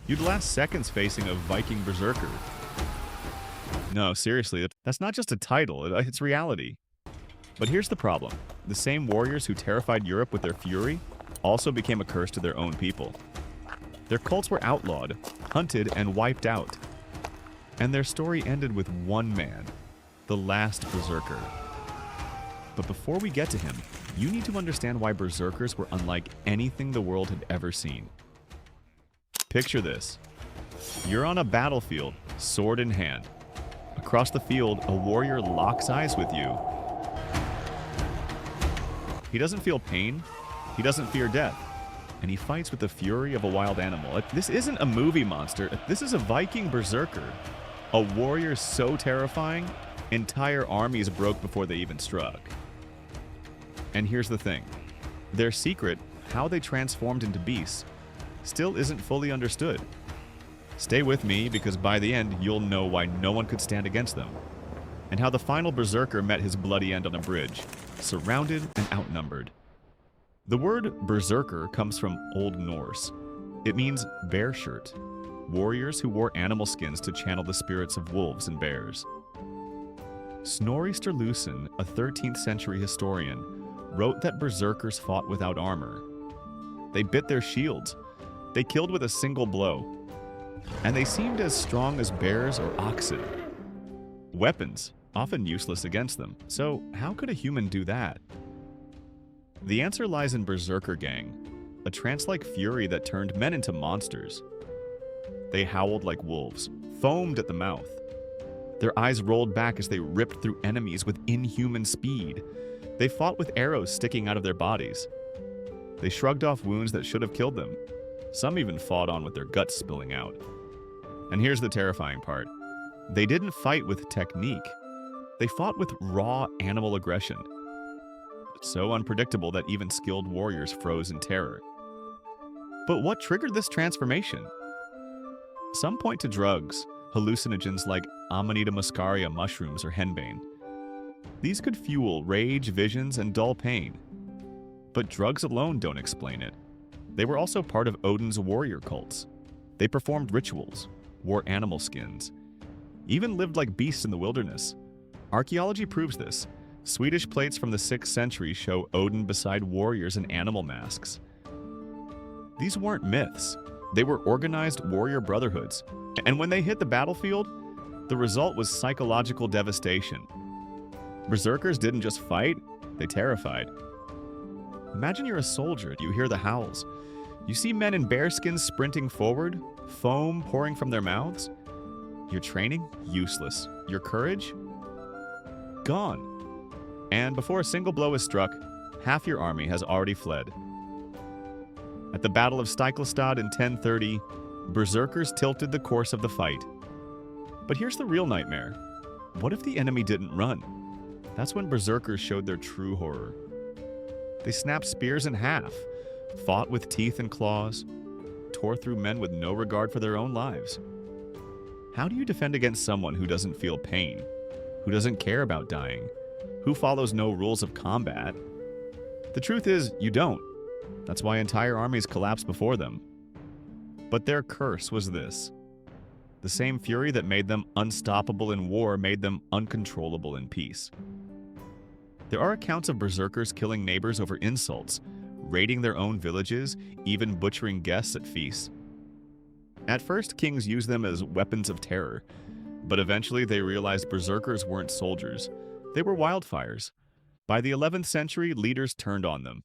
You'd last seconds facing a Viking Berserker. No, seriously, that's not just a title, it's reality. But here's the problem. The same warriors who terrified Europe with their fury also became a curse to their own people. Their cults were outlawed, hunted, and wiped out. And their story ended with one man, the last Berserker. But before we get to him, you need to understand why Berserkers were unlike anything the world had ever seen. Picture this. You're on a battlefield, sword in hand. Across the field, a warrior locks eyes with you. He doesn't feel pain, he doesn't fear death, and he fights with the fury of a wild animal. This isn't a movie monster, this is a Viking Berserker. A warrior so terrifying, entire armies broke before they even struck. And here's the thing. Their secret, how they transformed into beasts, still isn't fully understood. Stay with me, because by the end, you'll know why no one could stand against them, and how the final Berserker met his bloody end on a bridge, surrounded and outnumbered. The word Berserker comes from Old Norse. It means bear shirt, warriors who wore animal skins to channel the spirits of wolves and bears. Snorri Sturluson, a 13th century historian, wrote that Berserkers fought without armor. They bit their shields, they killed with a single blow, and they seemed as strong as bears or oxen. Weapons, often useless against them, so how could a human do that? The answer lies in Berserker Gang, a trance-like fury that turned men into monsters. They howled like wolves, foamed at the mouth. Their eyes rolled back as they ripped through enemies with inhuman speed. They fought with arrows sticking out of their bodies. They shrugged off wounds that should have killed them. Some even fought on with their guts spilling out. And here's the terrifying part. They didn't fight with technique. They fought with raw animal aggression. So unpredictable that even skilled warriors froze in terror. But what triggered this transformation? Some point to drugs, hallucinogens like Amanita muscaria mushrooms or henbane. These could fuel rage, visions, and dull pain. But drugs alone don't explain it. They were also part of Odin's warrior cults. They performed rituals, wore animal skins, even lived like beasts in the wilderness. Archaeology proves this. Swedish plates from the 6th century show Odin beside warriors in animal masks. These weren't myths. They were organized warrior brotherhoods. And when they hit the battlefield, the result was psychological devastation. Berserkers didn't just fight, they terrified. Imagine you're a soldier, you hear the howls. You see men in bearskins sprinting forward, foam pouring from their mouths. Your training? Useless. Your courage? Gone. And before a single blow is struck, half your army has already fled. At the Battle of Stiklestad in 1030, Berserkers tilted the course of the fight. But here's the real nightmare. What if the enemy didn't run? That's when Berserkers showed their true horror. They snapped spears in half, fought with teeth and claws, tore through men with no regard for their own lives. How do you defend against someone who doesn't feel pain, who doesn't care about dying, who follows no rules of combat? The truth is, you don't. That's why entire armies collapsed before them. But their curse was this. The same fury that made them unstoppable in war made them uncontrollable in peace. There are accounts of berserkers killing neighbors over insults, raiding their own villages, even butchering guests at feasts. At first, kings used them as weapons of terror, but eventually they realized berserkers weren't soldiers. They were wildfires. By the 11th century, leaders turned on them.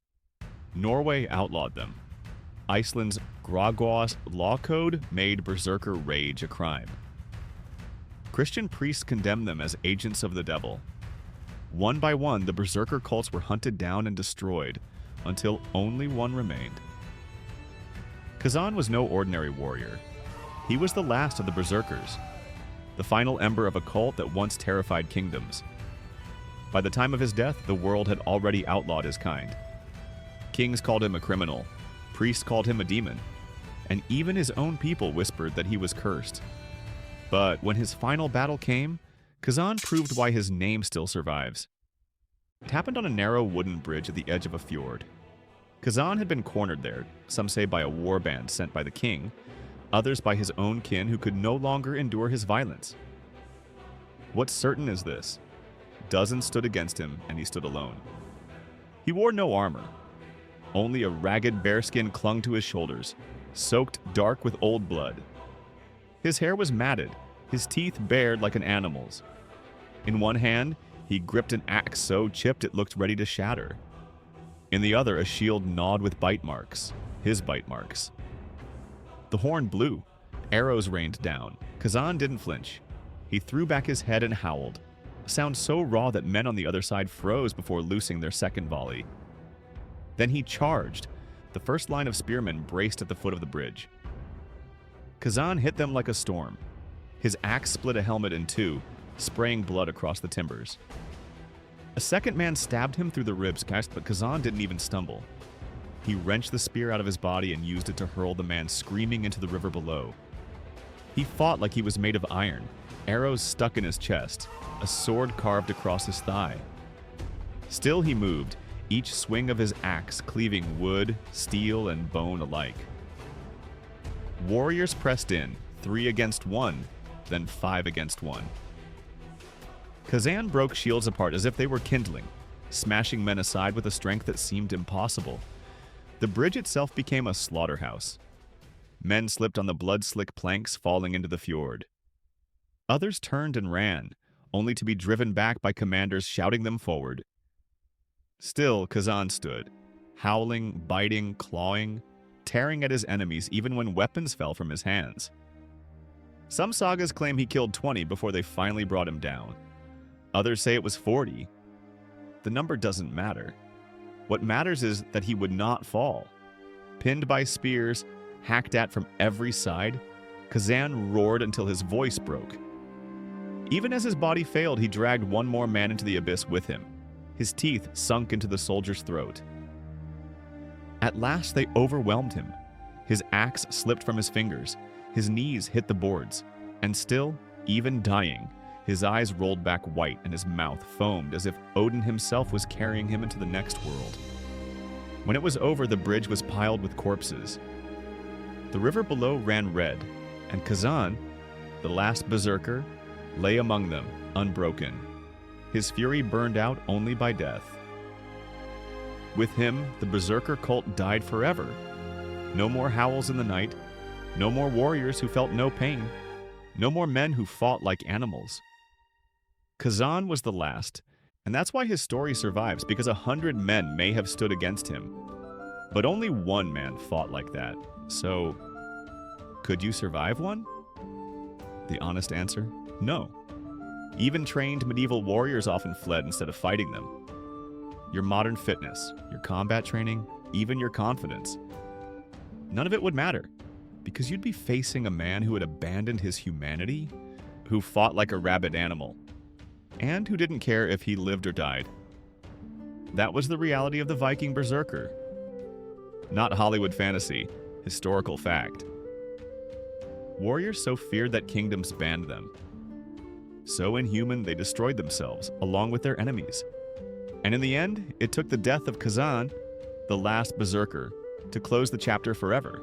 Norway outlawed them. Iceland's Grágás law code made berserker rage a crime. Christian priests condemned them as agents of the devil. One by one, the berserker cults were hunted down and destroyed, until only one remained. Kazan was no ordinary warrior. He was the last of the berserkers, the final ember of a cult that once terrified kingdoms. By the time of his death, the world had already outlawed his kind. Kings called him a criminal, priests called him a demon, and even his own people whispered that he was cursed. But when his final battle came, Kazan proved why his name still survives. It happened on a narrow wooden bridge at the edge of a fjord. Kazan had been cornered there, some say by a warband sent by the king, others by his own kin who could no longer endure his violence. What's certain is this: dozens stood against him, and he stood alone. He wore no armor. Only a ragged bearskin clung to his shoulders, soaked dark with old blood. His hair was matted, his teeth bared like an animal's. In one hand, he gripped an axe so chipped it looked ready to shatter. In the other, a shield gnawed with bite marks, his bite marks. The horn blew. Arrows rained down. Kazan didn't flinch. He threw back his head and howled, a sound so raw that men on the other side froze before loosing their second volley. Then he charged. The first line of spearmen braced at the foot of the bridge. Kazan hit them like a storm. His axe split a helmet in two, spraying blood across the timbers. A second man stabbed him through the ribs, but Kazan didn't even stumble. He wrenched the spear out of his body and used it to hurl the man screaming into the river below. He fought like he was made of iron, arrows stuck in his chest, a sword carved across his thigh. Still he moved, each swing of his axe cleaving wood, steel, and bone alike. Warriors pressed in, 3 against 1, then 5 against 1. Kazan broke shields apart as if they were kindling, smashing men aside with a strength that seemed impossible. The bridge itself became a slaughterhouse. Men slipped on the blood-slick planks, falling into the fjord. Others turned and ran, only to be driven back by commanders shouting them forward. Still, Kazan stood, howling, biting, clawing, tearing at his enemies even when weapons fell from his hands. Some sagas claim he killed 20 before they finally brought him down. Others say it was 40. The number doesn't matter. What matters is that he would not fall. Pinned by spears, hacked at from every side, Kazan roared until his voice broke. Even as his body failed, he dragged one more man into the abyss with him. His teeth sunk into the soldier's throat. At last they overwhelmed him. His axe slipped from his fingers. His knees hit the boards. And still, even dying, his eyes rolled back white and his mouth foamed as if Odin himself was carrying him into the next world. When it was over, the bridge was piled with corpses. The river below ran red, and Kazan, the last berserker, lay among them, unbroken. His fury burned out only by death. With him, the berserker cult died forever. No more howls in the night, no more warriors who felt no pain, no more men who fought like animals. Kazan was the last, and that's why his story survives, because 100 men may have stood against him. But only one man fought like that. So, could you survive one? The honest answer, no. Even trained medieval warriors often fled instead of fighting them. Your modern fitness, your combat training, even your confidence, none of it would matter, because you'd be facing a man who had abandoned his humanity, who fought like a rabid animal, and who didn't care if he lived or died. That was the reality of the Viking Berserker. Not Hollywood fantasy, historical fact. Warriors so feared that kingdoms banned them. So inhuman, they destroyed themselves, along with their enemies. And in the end, it took the death of Kazan, the last berserker, to close the chapter forever.